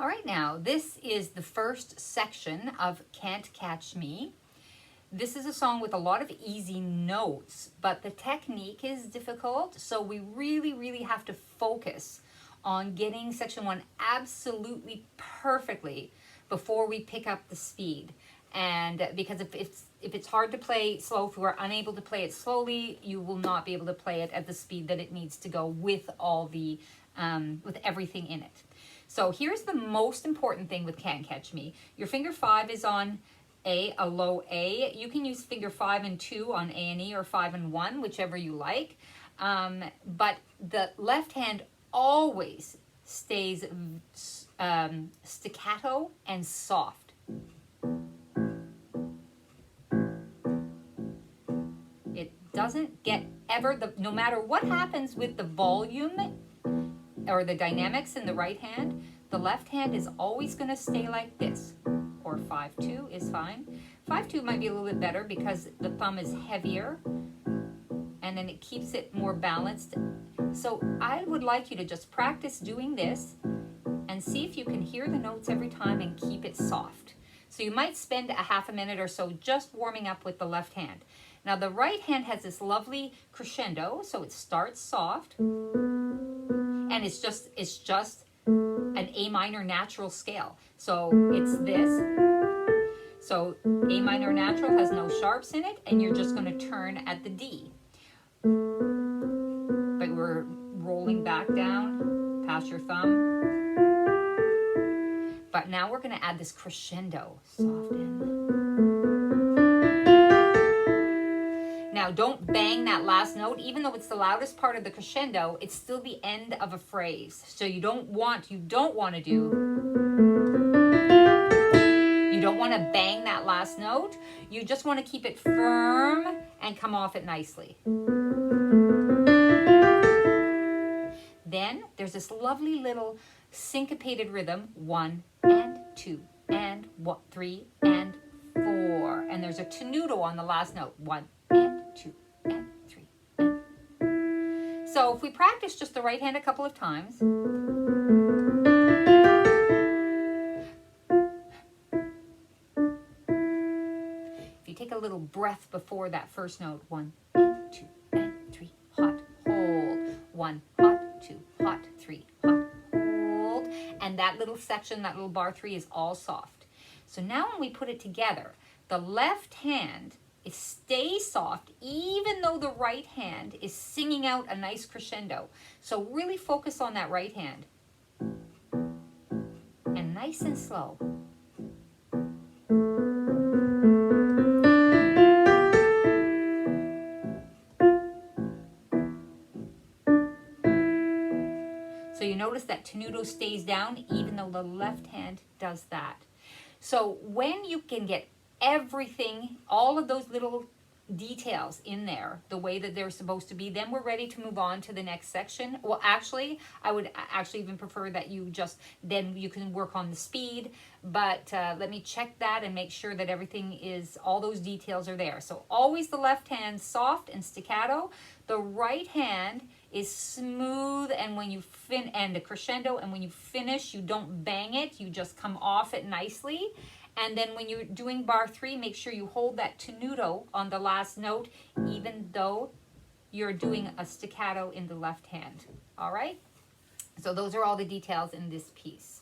All right, now this is the first section of Can't Catch Me. This is a song with a lot of easy notes, but the technique is difficult, so we really have to focus on getting section 1 absolutely perfectly before we pick up the speed. And because if it's hard to play slow, if we're unable to play it slowly, you will not be able to play it at the speed that it needs to go with all the with everything in it. So here's the most important thing with Can't Catch Me. Your finger 5 is on A, a low A. You can use finger 5 and 2 on A and E, or 5 and 1, whichever you like. But the left hand always stays staccato and soft. It doesn't get ever, no matter what happens with the volume or the dynamics in the right hand, the left hand is always going to stay like this. Or 5-2 is fine. 5-2 might be a little bit better because the thumb is heavier and then it keeps it more balanced. So I would like you to just practice doing this and see if you can hear the notes every time and keep it soft. So you might spend a half a minute or so just warming up with the left hand. Now the right hand has this lovely crescendo, so it starts soft, and it's just an A minor natural scale. So it's this. So A minor natural has no sharps in it, and you're just going to turn at the D. But we're rolling back down past your thumb. But now we're going to add this crescendo. Soften. Now don't bang that last note. Even though it's the loudest part of the crescendo, it's still the end of a phrase. So you don't want to bang that last note. You just want to keep it firm and come off it nicely. Then there's this lovely little syncopated rhythm, 1 and 2 and 3 and 4. And there's a tenuto on the last note, 1 and 2 and 3 and 4. So if we practice just the right hand a couple of times, if you take a little breath before that first note, 1 and 2 and 3, hot, hold, 1, hot, 2, hot, 3, hot, hold, and that little section, that little bar 3 is all soft. So now when we put it together, the left hand stays soft even though the right hand is singing out a nice crescendo. So really focus on that right hand. And nice and slow. So you notice that tenuto stays down even though the left hand does that. So when you can get everything, all of those little details in there, the way that they're supposed to be, then we're ready to move on to the next section. Well, actually, I would actually even prefer that then you can work on the speed, but let me check that and make sure that everything is, all those details are there. So always the left hand soft and staccato, the right hand is smooth, and when you and a crescendo, and when you finish, you don't bang it, you just come off it nicely. And then when you're doing bar 3, make sure you hold that tenuto on the last note, even though you're doing a staccato in the left hand. All right? So those are all the details in this piece.